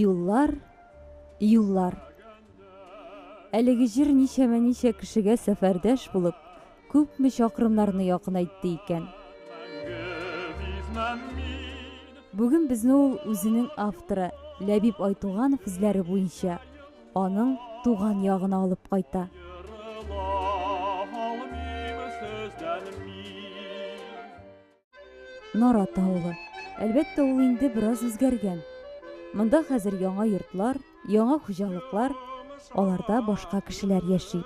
Юллар, юллар. Әлеге җир ничә кешегә сәфәрдәш булып, күпме чакрымнарны якынайтты икән. Бүген безне ул үзенең авторы Ләбиб Айтуганов эзләре буенча аның туган ягына алып кайта. Нарат авылы. Әлбәттә, ул инде бераз үзгәргән. Монда хәзер яңа йортлар, яңа хуҗалыклар, аларда башка кешеләр яши.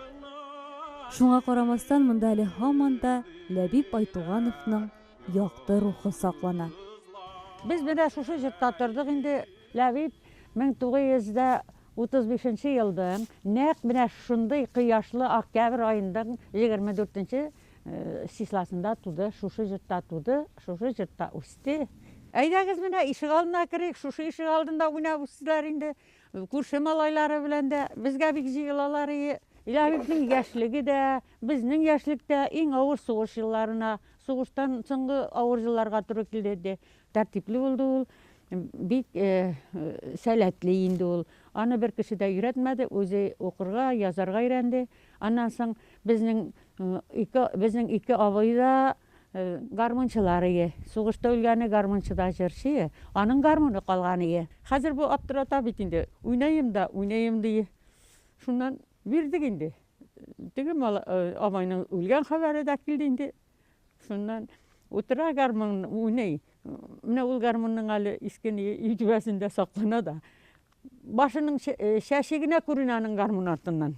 Шуңа карамастан, монда әле һаман да Ләбиб Айтугановның якты рухы саклана. Без менә шушы җирдә тордык инде. Ләбиб 1935 елның нәкъ менә шундый кояшлы октябрь айының 24 числосында туды, шушы җирдә туды, шушы җирдә үсте. Әйдәгез менә ишек алдына керик, шушы ишек алдында уйнап үстеләр инде. Күрше малайлары белән дә безгә бик җыелалар. Ләбибнең яшьлеге дә, безнең яшьлектә иң авыр сугыш елларына, сугыштан соңгы авыр елларга туры килде. Тәртипле булды ул, бик сәләтле инде ул. Аны бер кеше дә өйрәтмәде, үзе укырга, язарга өйрәнде. Аннан соң безнең ике абый да гармунчылар. Сугышта үлгәне гармунчыда җырчы, аның гармуны калган. Хәзер бу аптырата бит инде. Уйнайым ди. Шуннан бирдик инде. Теге абайның үлгән хәбәре дә килде инде. Шуннан утыра гармун уйный. Менә ул гармунның әле искене җибәсендә саклана да. Башының шәше генә күренә аның гармун артыннан.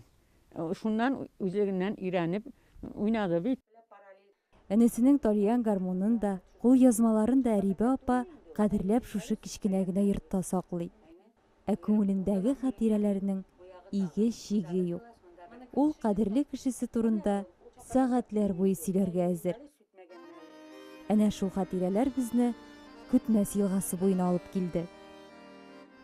Шуннан үзегеннән өйрәнеп уйнады бит. Әнесенең тарыян гармунын да, кул язмаларын да Рибә апа кадерләп шушы кичкенә генә йортта саклый. Ә күңелендәге хатирәләренең иге-чиге юк. Ул кадерле кешесе турында сәгатьләр буе сөйләргә әзер. Әнә шул хатирәләр безне Көтмәс елгасы буена алып килде.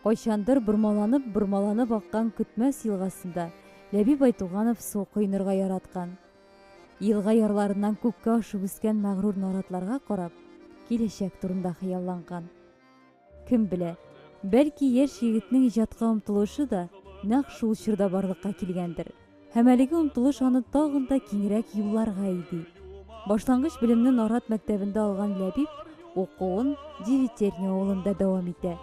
Кайчандыр бормаланып аккан Көтмәс елгасында Ләбиб Айтуганов су койнырга яраткан. Елга ярларыннан күккә ашып үскән мәгърур наратларга карап, киләчәк турында хыялланган. Кем белә, бәлки яшь егетнең иҗатка омтылышы да нәкъ шул чорда барлыкка килгәндер. Һәм әлеге омтылыш аны тагын да киңрәк юлларга иде. Башлангыч белемне Нарат мәктәбендә алган Ләбиб укуын Девитерня авылында дәвам итә.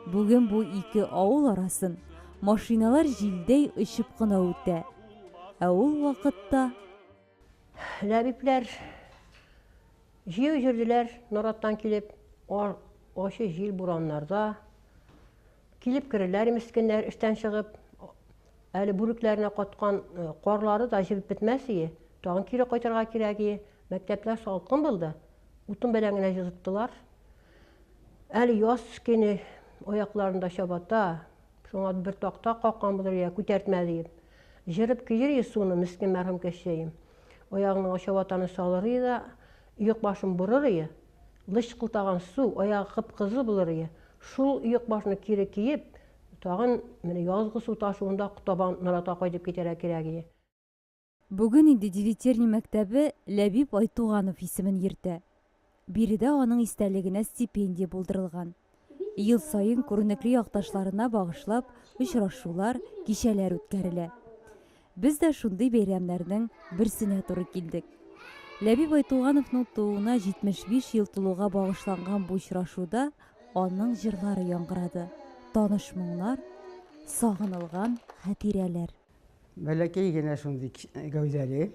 Бүген бу ике авыл арасын машиналар җилдәй очып кына үтә. Ә ул вакытта Ләбипләр җыю җирделәр Нараттан килеп, ашы җил бураннарда килеп керәләр мискеннәр эштән чыгып, әле бүрекләренә каткан карлары да җибеп бетмәс ие. Тагын кире кайтырга кирәк. Мәктәпләр салкын булды. Утын белән генә җылыттылар. Әле яз көне аякларында чабата, шуңа бер такта каккан булыр, күтәртмәде. Җырып киер суны мискин мәрхәм кешеем. Аягының чабатаны салыр да, уйык башын бурыр. Лышкылтаган су аягы кып-кызыл булыр. Шул уйык башны кире киеп, тагын менә язгы су ташуында Кутабан Наратка кайтып китәргә кирәк. Бүген инде Девитерня мәктәбе Ләбиб Айтуганов исемен йөртә. Биредә аның истәлегенә стипендия булдырылган. Ел сайын күренекле якташларына багышлап очрашулар, кичәләр үткәрелә. Без дә шундый бәйрәмнәрнең берсенә туры килдек. Ләбиб Айтугановның тууына 75 ел тулуга багышланган бу очрашуда аның җырлары яңгырады. Таныш моңнар, сагынылган хатирәләр. Бәләкәй генә шундый гәүдәле,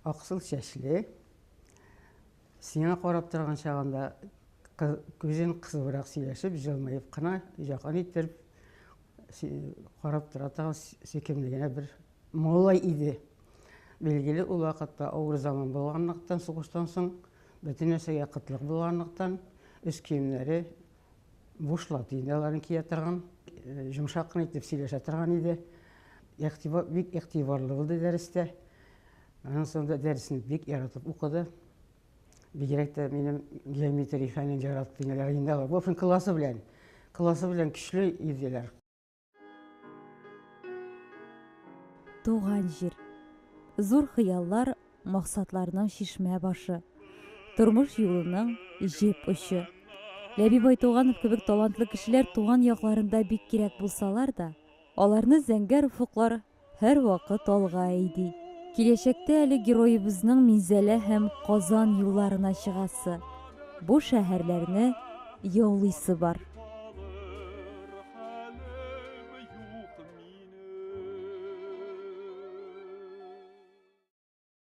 аксыл чәчле, сиңа карап торган чагында күзен кысыбрак сөйләшеп, җылмаеп кына, якын итеп карап тора торган сөйкемле бер малай иде. Белгиле, ул вакытта авыр заман булганлыктан, сугыштан соң бөтен нәрсәгә кытлык булганлыктан, үз киемнәре бушлап инде аларын кия торган. Жұмшақ қына етіп сөйлесе тұрған еді. Бик иқтибарлы болды дәрісте. Анан соңында дәрісін бик яратып оқыды. Бигерәк тә минем геометрия фәнен яратып инде. Бу классы белән көчле иделәр. Туган җир. Зур хыяллар, максатларның шишмә башы. Тормыш юлының җеп очы. Ләбиб Айтуганов кебек талантлы кешеләр туган якларында бик кирәк булсалар да, аларны зәңгәр офыклар һәр вакыт алга әйди. Киләчәктә әле героебызның Минзәлә һәм Казан юлларына чыгасы, бу шәһәрләрне яулыйсы бар.